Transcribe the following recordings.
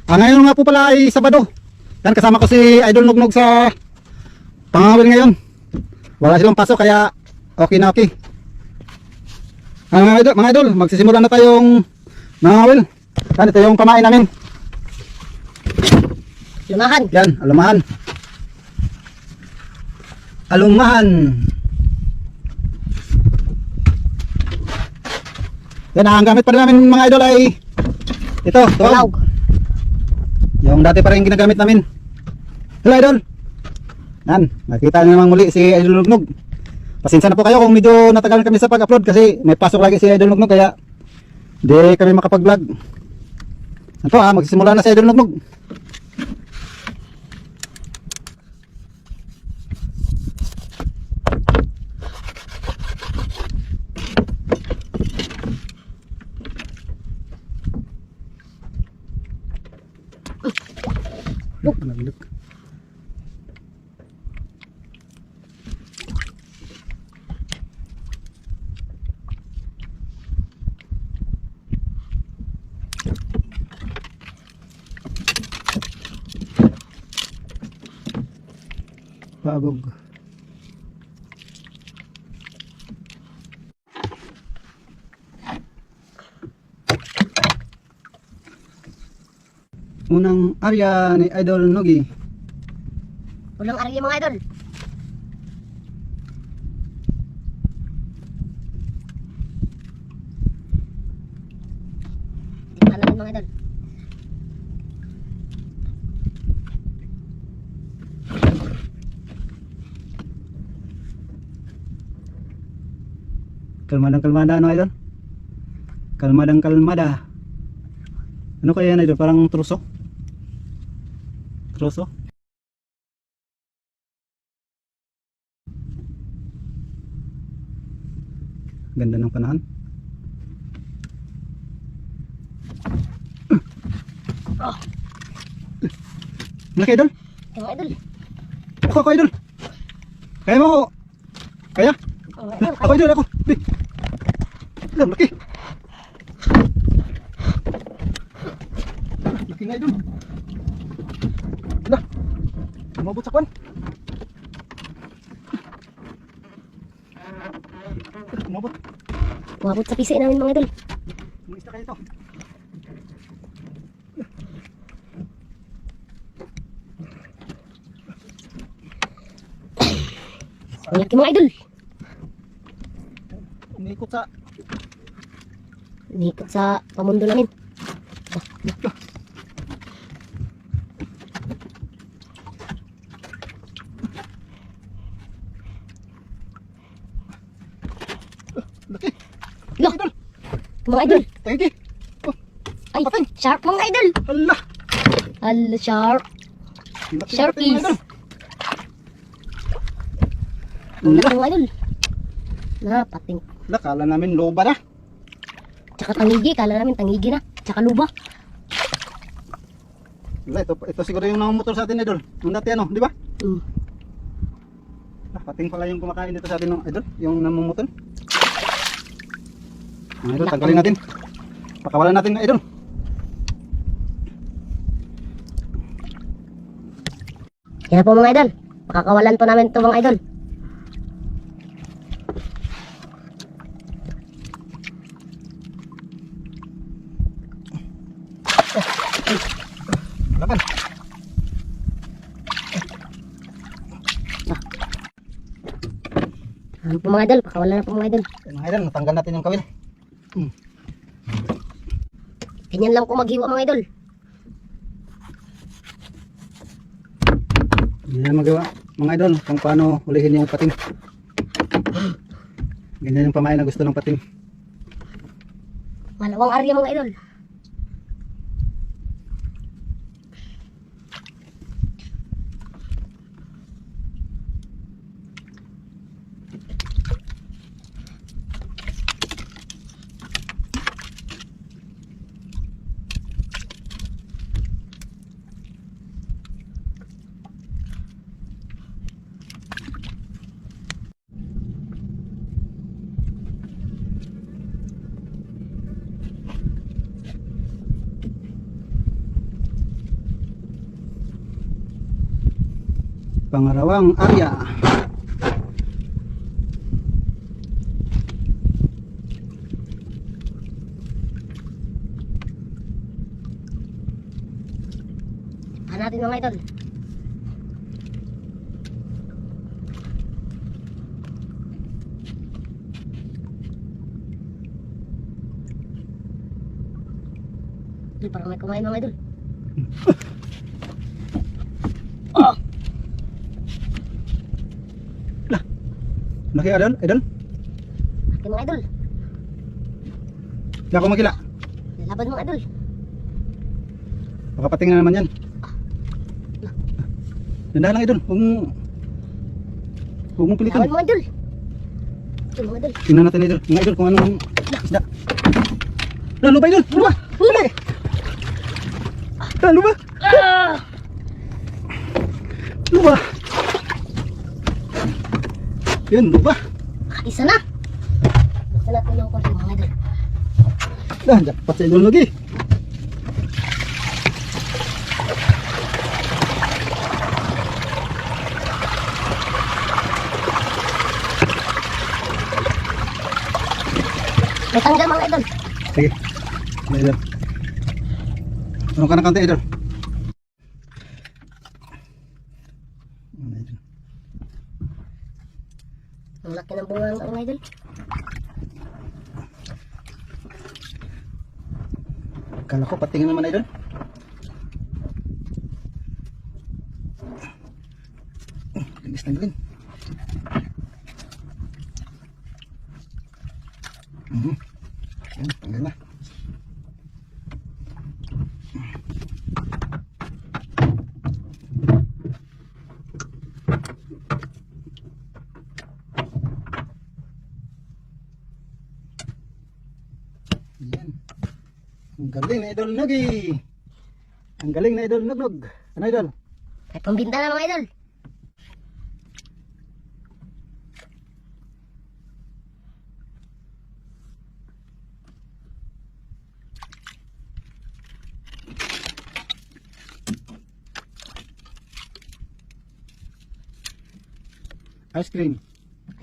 Ngayon nga po pala ay Sabado. Yan, kasama ko si Idol Nugnog sa pangawil ngayon. Wala silang pasok kaya okay na okay. Mga idol, magsisimula na tayong mangawil. Yan, ito yung pamain namin. Lumahan. Yan, alumahan. Alumahan. Yan, ang gamit pa rin namin mga idol ay ito, Tunog. yung dati pa rin ginagamit namin. Hello idol. Yan, nakita niyo naman muli si Idol Nugnog. Pasensya na po kayo kung medyo natagalan kami sa pag-upload kasi may pasok lagi si Idol Nugnog kaya hindi kami makapag-vlog. Ito magsisimula na si Idol Nugnog. Look. Pagog. Unang area ni Idol Nogi. Ulang ari mga idol. Ano na mga idol? Kalmadang-kalmada ano idol? Kalmadang-kalmada. Ano kaya yan idol? Parang truso? Truso? Ganda ng panahon. Oh, Malaki idol? mga idol. Ako idol. Kaya mo ako. Kaya? Mga idol. Ako idol ako. Di. Alam, laki. Laki nga idol. Wala. Umabot sa kwan. Umabot. Umabot sa pisi namin mga idol. Mga isda kayo ito. Ang laki mga idol. Umiikot sa Nikot sa pamundo namin. laki. Lo, Idol. mga idol. Thank you. Oh, Ay, patay. shark mga idol. hala. Hala, shark. Laki ng Sharkies. patay, mga idol. Ang laki Hala. mga idol. Napating. Hala, kala namin loba na. Tsaka tangigi. Kala namin tangigi na. Tsaka luba. Hala, ito siguro yung nangumotor sa atin idol. Nung dati ano, di ba? Mm. Pating pala yung kumakain dito sa atin ng idol, yung namumuton. Idol, tanggalin natin. Pakawalan natin ng idol. Yan na po mga idol. Pakakawalan po namin ito mga idol. Laban. Ano po mga idol. Pakakawalan na po mga idol. Mga idol, natanggal natin yung kawil. Ganyan lang po maghiwa mga idol. Hindi na magawa mga idol kung paano hulihin yung pating. Ganyan yung pamain na gusto ng pating. Malawang area mga idol. pangarawang area. Natin mga idol. Parang may kumain mga idol. Oh! Laki idol, idol. Laki mga idol. Hindi ako makila. Lalaban mga idol. Baka pating na naman yan. Dandahan lang idol. Huwag mong pilitan. Lawan mga idol. Ito mga idol. Tingnan natin idol. Mga idol kung anong isda. Lalo ba idol? Lalo ba? Huli! Lalo ba? Ah! Lalo ba? Yun, lalo ba? Isa na. Isa na tulong ko rin mga idol. Jackpot sa idol lagi. May tanggal mga idol. Sige. Mga idol. Ano ka na kante idol? Mga idol. Ang laki ng bunga mga idol. Kala ko patingin naman idol. Linis na galing. Yan, tanggal na. Yan. Ang galing na idol Nogi. Ang galing na idol Nugnog. Ano idol? May pambinta na mga idol. Ice cream.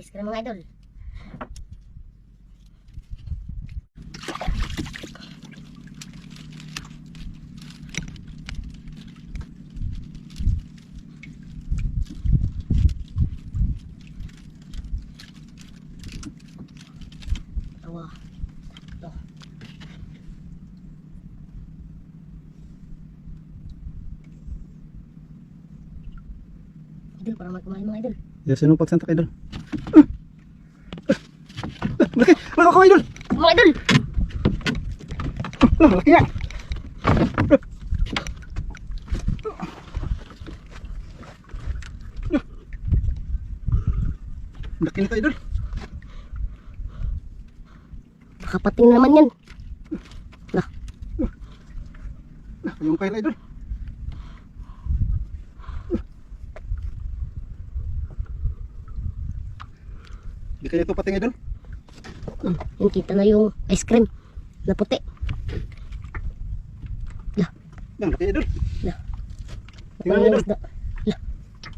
Ice cream mga idol. Tawa. Ito. Idol, parang may kumain mga idol. Yes, anong pagsantak idol? Malaki! Malaki ako idol! Mga idol! Malaki nga! Laki nito idol! Nakapating naman yan. Yung kain idol! Hindi kaya ito pating idol? Yung kita na yung ice cream na puti. Yan, laki idol! Lah. Tingnan idol! Isda.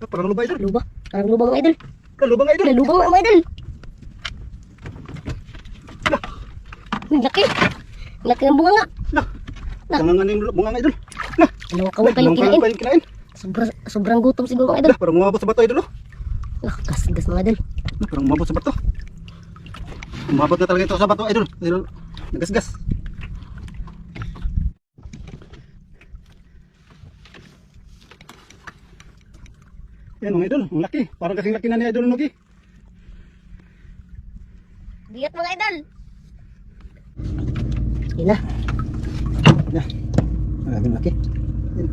Parang luba idol! Luba. Parang lubang mga idol. Lubang idol! Lubang mga idol. Ang laki. Ang laki ng bunga nga. Tangangan yung bunga idol! Dalawang kawal pa yung Dalawang kinain. kinain! Sobrang gutom siguro mga idol. Parang umabot sa bato idol! Gas mga idol. Parang umabot sa bato! Umabot na talaga ito sa bato idol! Idol! Nagasgas! Yan mga idol, ang laki. Parang kasing laki na ni idol Nogi. Bigat mga idol. Yun na. Yan. Maraming laki. Yan.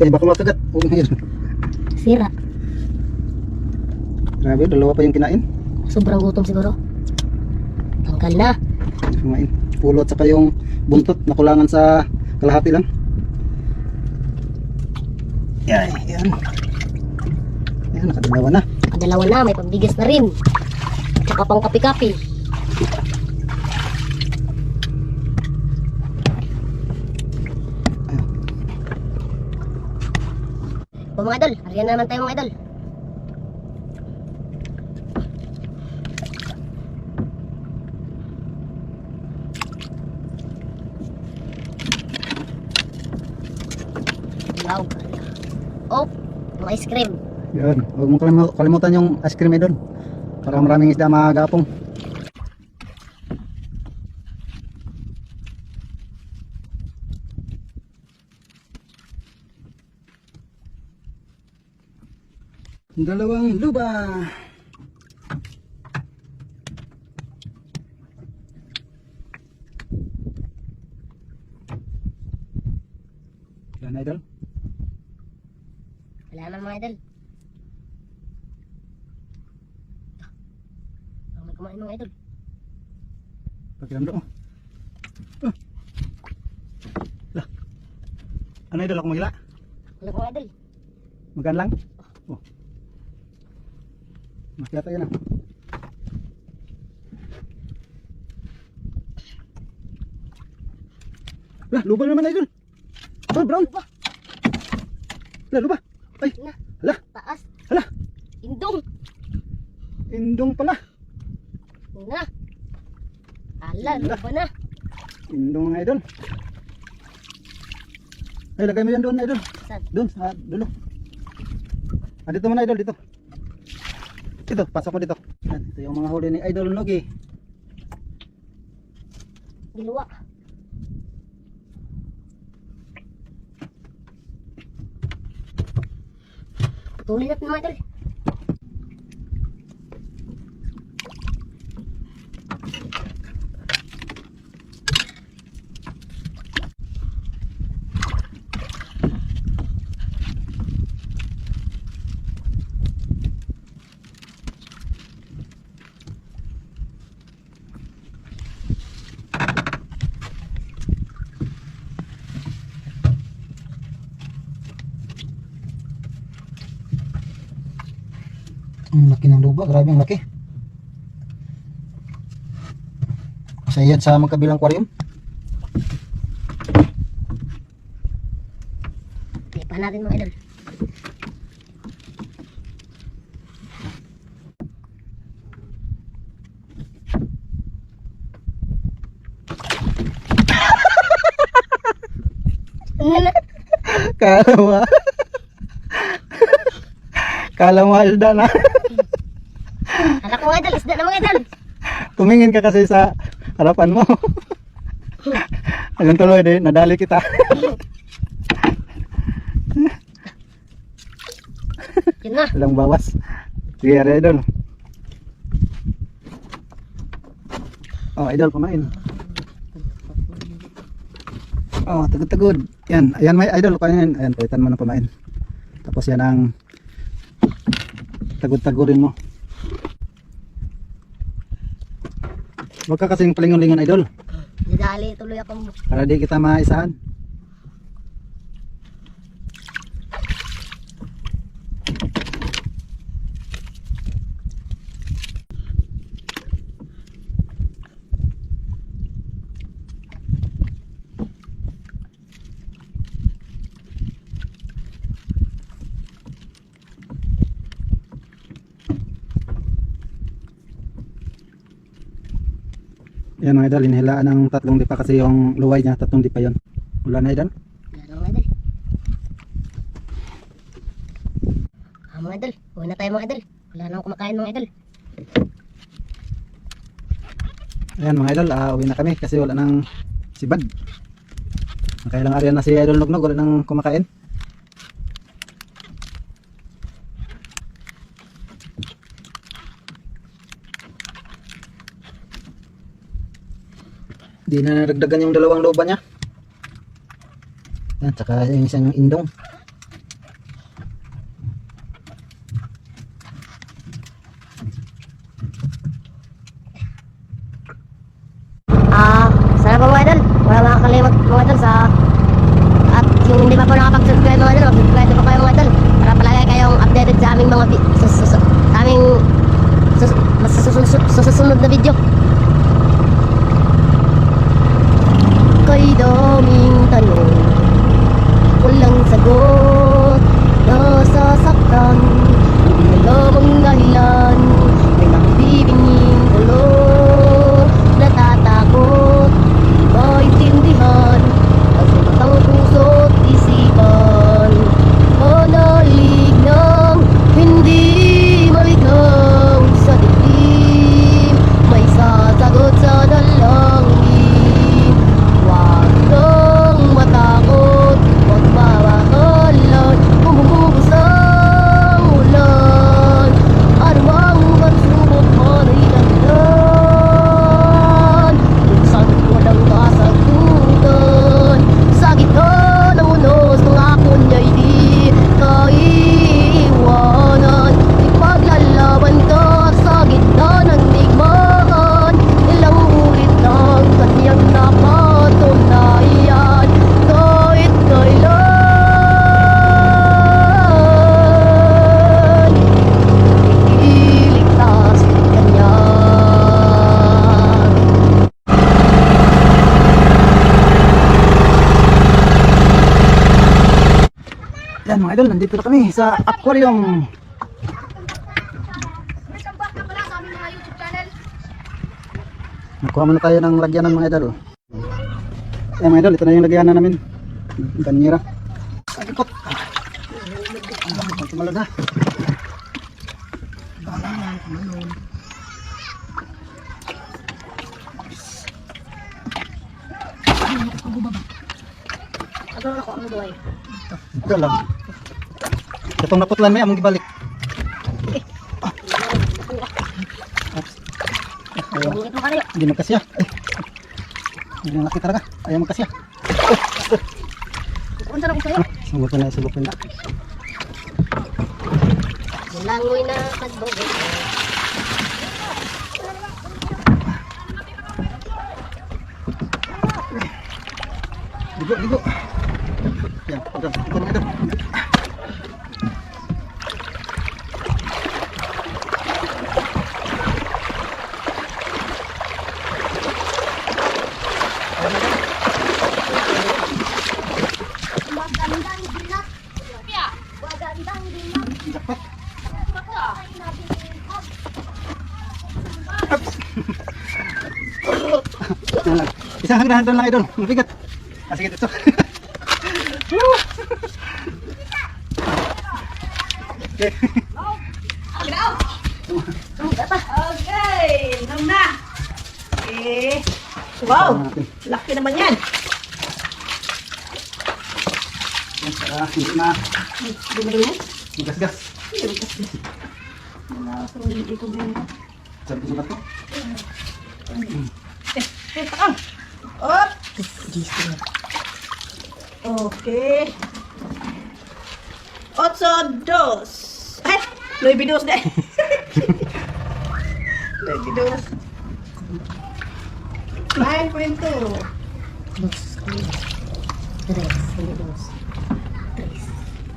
Kaya baka matagat. Oo mga idol. Sira. Grabe, dalawa pa yung kinain. Sobrang gutom siguro. Tanggal na. Kumain. Pulo at saka yung buntot na kulangan sa kalahati lang. Yan. Yan. Yan, nakadalawa na. Kadalawa na. May pambigas na rin. Tsaka pang kapi-kapi. O mga idol, hariyan na naman tayo mga idol. Wow. Oh, mga ice cream. Yun, huwag mo kalimutan yung ice cream idol. Para maraming isda magapong. Dalawang luba. Yan idol. Wala naman mga idol. Ang may kumain mga idol. Pakiram doon. Oh. Lah. Ano idol ako magila? Wala mga idol. Magan lang. Oh. Makita yan ah. Lah, luba naman idol. Oh, brown. Luba. Lah, luba. Ay, Na. hala, Taas. hala. Indong. Indong pala. Na. Ala, Wala. luba na. Indong mga idol. Ay, lagay mo yan doon idol. Saan? Doon, sa dulo. Ah, dito muna idol, dito. Dito, pasok ko dito. Yan, ito yung mga huli ni Idol Nogi. Giluwa. Putulin natin mga idol. Ang laki ng luba, grabe ang laki. Kasi yan sa magkabilang aquarium. Tipan natin mga idol. Kalawa. Kalawa isda na. Anak mga idol, isda na mga idol. Tumingin ka kasi sa harapan mo. Hanggang tuloy din, nadali kita. Yun na. Walang bawas. Sige, Idol. Oh, Idol, kumain. Oh, tagod-tagod. Yan, ayan may Idol, kumain. Ayan, palitan mo na kumain. Tapos yan ang tagod-tagodin mo. Huwag ka kasing palingon-lingon Idol. Didali tuloy ako mo. Para di kita maisahan. Yan mga idol, inihilaan ng 3 dipa kasi yung luway niya, 3 dipa yun. Wala na idol. Wala na mga idol. Mga idol, uwi na tayo mga idol. Wala na akong kumakain mga idol. Ayan mga idol, uwi na kami kasi wala nang sibad. Nakailang area na si Idol Nugnog, wala nang kumakain. Di na naragdagan yung 2 loba niya. Yan, tsaka yung isang indong. Sana po mga idol, wala makakalimot mga idol sa at yung hindi pa po nakapag-subscribe mga idol, mag-subscribe po kayo mga idol para palagi kayong updated sa aming mga susunod na video. Kay daming tanong, walang sagot, nasasaktan, hindi lamang dahilan, may nagbibinging ulo, natatakot, di maintindihan, kasi matang puso't isipan. Yan mga idol, nandito na kami sa aquarium. Nakuha muna tayo ng lagyanan mga idol. Mga idol, ito na yung lagyanan namin. Banyera. Ikot. Tumalon na. Ako ang buhay. Ito lang. Itong naputlan may among gibalik. Ayaw. Ito ka rin. Hindi magkasya. Hindi na laki talaga. Ayaw magkasya. Kung saan ako sa'yo? Sugupin na, sugupin na. Langoy na kadbogo. Ligo, ligo. Yan, pegang. Ito mga idol. Jackpot. Yan lang. Isang hagdahan doon lang idol. Mabigat. Ah, sige dito. Okay. Okay, inom na. Wow, laki naman yan. Yan, para hindi na magasgas. Sabi ko ba ito? Takang. Op. Okay. 8-2. Ay, 9-2 deh. 9-2. 9.2.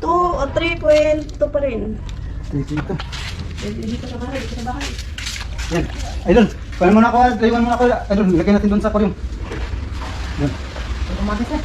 2 o 3.2 pa rin. Dito. Dito sa bahay, dito sa bahay. Yan. Idol, kunin muna ako. Layuan muna ako. Idol, lagyan natin doon sa aquarium. Yan. Umagas na.